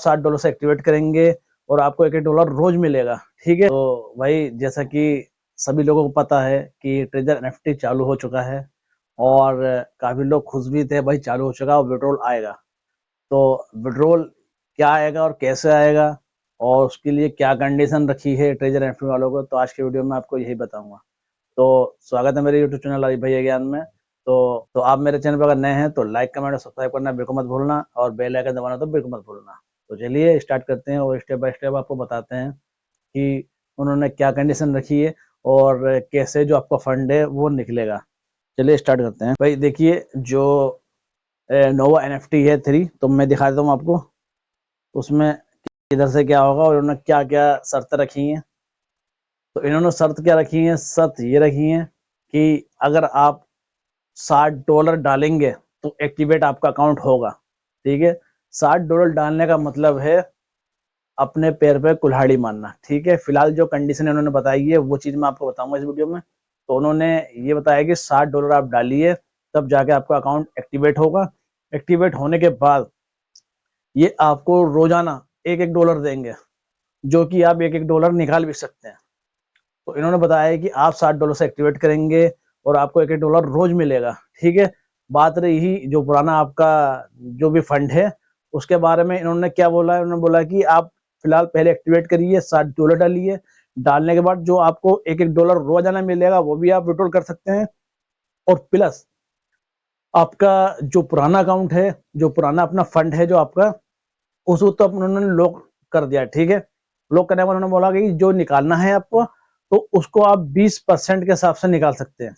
$60 से एक्टिवेट करेंगे और आपको $1 रोज मिलेगा। ठीक है, तो भाई जैसा कि सभी लोगों को पता है कि ट्रेजर एनएफटी चालू हो चुका है और काफी लोग खुश भी थे भाई चालू हो चुका और विड्रॉल आएगा। तो विड्रॉल क्या आएगा और कैसे आएगा और उसके लिए क्या कंडीशन रखी है ट्रेजर एनएफटी वालों को, तो आज के वीडियो में आपको यही बताऊंगा। तो स्वागत है मेरे यूट्यूब चैनल अली भैया ज्ञान में। तो आप मेरे चैनल पर अगर नए हैं तो लाइक कमेंट और सब्सक्राइब करना बिल्कुल मत भूलना और बेल आइकन दबाना तो बिल्कुल मत भूलना। तो चलिए स्टार्ट करते हैं और स्टेप बाय स्टेप आपको बताते हैं कि उन्होंने क्या कंडीशन रखी है और कैसे जो आपका फंड है वो निकलेगा। चलिए स्टार्ट करते हैं। भाई देखिए, जो नोवा एनएफटी है 3, तो मैं दिखा देता हूँ आपको उसमें किधर से क्या होगा और उन्होंने क्या क्या शर्तें रखी हैं। तो इन्होंने शर्त क्या रखी है, शर्त ये रखी है कि अगर आप $60 डालेंगे तो एक्टिवेट आपका अकाउंट होगा। ठीक है, $60 डालने का मतलब है अपने पैर पे कुल्हाड़ी मारना। ठीक है, फिलहाल जो कंडीशन इन्होंने बताई है वो चीज मैं आपको बताऊंगा इस वीडियो में। तो उन्होंने ये बताया कि $60 आप डालिए तब जाके आपका अकाउंट एक्टिवेट होगा। एक्टिवेट होने के बाद ये आपको रोजाना $1 देंगे, जो कि आप $1 निकाल भी सकते हैं। तो इन्होंने बताया है कि आप $60 से एक्टिवेट करेंगे और आपको $1 रोज मिलेगा। ठीक है, बात रही जो पुराना आपका जो भी फंड है उसके बारे में, इन्होंने क्या बोला है, उन्होंने बोला कि आप फिलहाल पहले एक्टिवेट करिए, $60 डालिए, डालने के बाद जो आपको $1 रोजाना मिलेगा वो भी आप विड्रॉल कर सकते हैं। और प्लस आपका जो पुराना अकाउंट है, जो पुराना अपना फंड है जो आपका, उसको तो उन्होंने लॉक कर दिया। ठीक है, लॉक करने के बाद उन्होंने बोला कि जो निकालना है आपको तो उसको आप 20% के हिसाब से निकाल सकते हैं।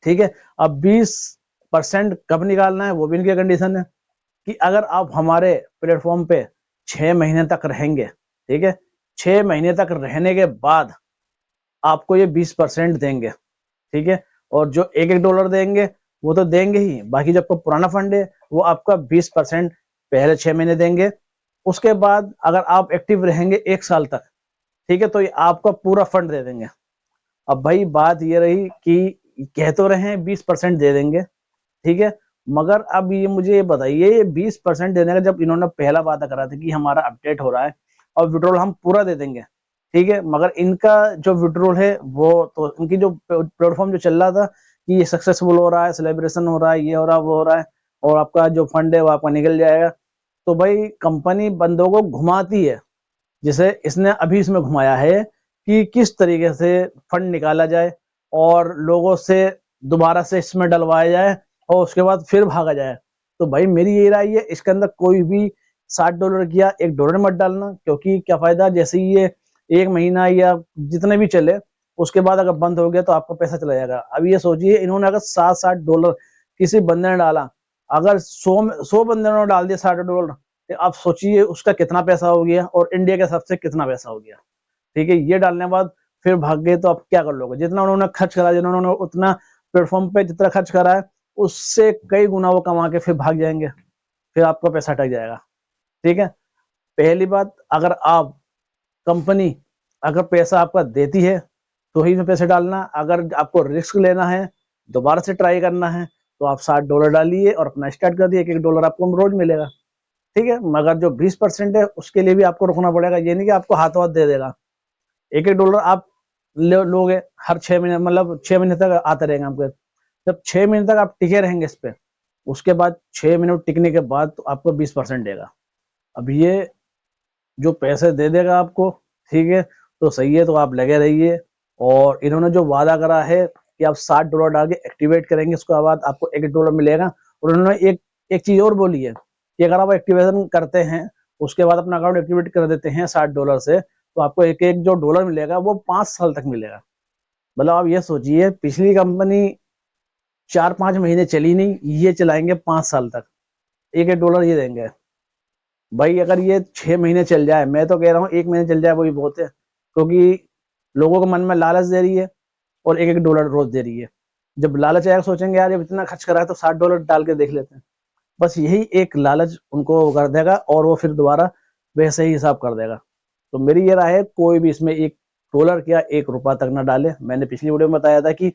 ठीक है, अब 20% कब निकालना है वो भी इनकी कंडीशन है कि अगर आप हमारे प्लेटफॉर्म पे 6 महीने तक रहेंगे, ठीक है, 6 महीने तक रहने के बाद आपको ये 20% देंगे। ठीक है, और जो $1 देंगे वो तो देंगे ही, बाकी जो आपका पुराना फंड है वो आपका 20% पहले 6 महीने देंगे। उसके बाद अगर आप एक्टिव रहेंगे 1 साल तक, ठीक है, तो ये आपका पूरा फंड दे देंगे। अब भाई बात ये रही कि कह तो रहे हैं 20% दे देंगे, ठीक है, मगर अब ये मुझे ये बताइए, ये 20% देने का जब इन्होंने पहला वादा करा था कि हमारा अपडेट हो रहा है और विड्रॉल हम पूरा दे देंगे, ठीक है, मगर इनका जो विड्रॉल है वो तो इनकी जो प्लेटफॉर्म जो चल रहा था कि ये सक्सेसफुल हो रहा है, सेलिब्रेशन हो रहा है, ये हो रहा है, वो हो रहा है और आपका जो फंड है वो आपका निकल जाएगा। तो भाई कंपनी बंदों को घुमाती है, जिसे इसने अभी इसमें घुमाया है कि किस तरीके से फंड निकाला जाए और लोगों से दोबारा से इसमें डलवाया जाए और उसके बाद फिर भागा जाए। तो भाई मेरी ये राय है, इसके अंदर कोई भी $60 किया $1 मत डालना, क्योंकि क्या फायदा, जैसे ही ये 1 महीना या जितने भी चले उसके बाद अगर बंद हो गया तो आपका पैसा चला जाएगा। अब ये सोचिए, इन्होंने अगर $60 किसी बंदे ने डाला, अगर 100 बंदे ने डाल दिया $60, आप सोचिए उसका कितना पैसा हो गया और इंडिया के हिसाब से कितना पैसा हो गया। ठीक है, ये डालने के बाद फिर भाग गए तो आप क्या कर लोगे, जितना उन्होंने खर्च करा, जिन्होंने उतना प्लेटफॉर्म पे जितना खर्च करा है उससे कई गुना वो कमा के फिर भाग जाएंगे, फिर आपका पैसा अटक जाएगा। ठीक है, पहली बात, अगर आप कंपनी अगर पैसा आपका देती है तो ही में पैसे डालना, अगर आपको रिस्क लेना है, दोबारा से ट्राई करना है, तो आप $60 डालिए और अपना स्टार्ट कर दिए, $1 आपको रोज मिलेगा। ठीक है, मगर जो 20% है उसके लिए भी आपको रुकना पड़ेगा, ये नहीं कि आपको हाथों हाथ दे देगा। $1 आप लोगे हर 6 महीने, मतलब 6 महीने तक आते रहेंगे आपके। जब 6 महीने तक आप टिके रहेंगे इस पे, उसके बाद 6 महीने टिकने के बाद तो आपको 20% देगा। अब ये जो पैसे दे देगा आपको, ठीक है, तो सही है, तो आप लगे रहिए। और इन्होंने जो वादा करा है कि आप $60 डाल के एक्टिवेट करेंगे, उसके बाद आपको $1 मिलेगा। और उन्होंने एक एक चीज और बोली है कि अगर आप एक्टिवेशन करते हैं, उसके बाद अपना अकाउंट एक्टिवेट कर देते हैं $60 से, तो आपको एक एक जो डॉलर मिलेगा वो 5 साल तक मिलेगा। मतलब आप ये सोचिए, पिछली कंपनी 4-5 महीने चली नहीं, ये चलाएंगे 5 साल तक, एक एक डॉलर ये देंगे। भाई अगर ये 6 महीने चल जाए, मैं तो कह रहा हूँ 1 महीने चल जाए वो भी बहुत है, क्योंकि लोगों के मन में लालच दे रही है और $1 रोज दे रही है। जब लालच आएगा सोचेंगे यार ये इतना खर्च करा है तो $60 डाल के देख लेते हैं। बस यही एक लालच उनको कर देगा और वो फिर दोबारा वैसे ही हिसाब कर देगा। तो मेरी ये राय है, कोई भी इसमें $1 क्या ₹1 तक ना डाले। मैंने पिछली वीडियो में बताया था कि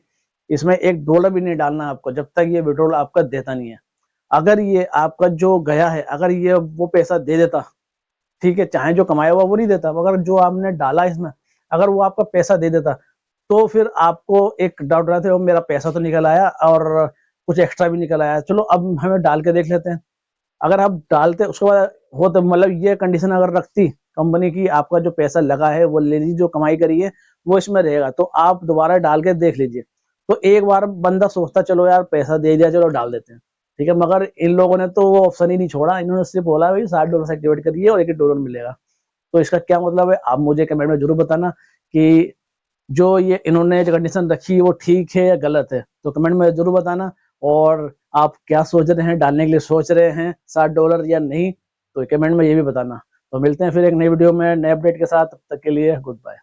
इसमें $1 भी नहीं डालना आपको जब तक ये विड्रॉल आपका देता नहीं है। अगर ये आपका जो गया है, अगर ये वो पैसा दे देता ठीक है, चाहे जो कमाया हुआ वो नहीं देता, मगर जो आपने डाला इसमें, अगर वो आपका पैसा दे देता, तो फिर आपको एक डाउट रहता है, मेरा पैसा तो निकल आया और कुछ एक्स्ट्रा भी निकल आया, चलो अब हमें डाल के देख लेते हैं। अगर आप डालते उसके बाद हो, तो मतलब ये कंडीशन अगर रखती कंपनी की, आपका जो पैसा लगा है वो ले लीजिए, जो कमाई करी है वो इसमें रहेगा, तो आप दोबारा डाल के देख लीजिए। तो एक बार बंदा सोचता चलो यार पैसा दे दिया, चलो डाल देते हैं, ठीक है, मगर इन लोगों ने तो वो ऑप्शन ही नहीं छोड़ा, इन्होंने सिर्फ बोला भाई $60 से एक्टिवेट करिए और $1 मिलेगा। तो इसका क्या मतलब है, आप मुझे कमेंट में जरूर बताना कि जो ये इन्होंने जो कंडीशन रखी है वो ठीक है या गलत है, तो कमेंट में जरूर बताना। और आप क्या सोच रहे हैं, डालने के लिए सोच रहे हैं $60 या नहीं, तो कमेंट में ये भी बताना। तो मिलते हैं फिर एक नई वीडियो में नए अपडेट के साथ, तब तक के लिए गुड बाय।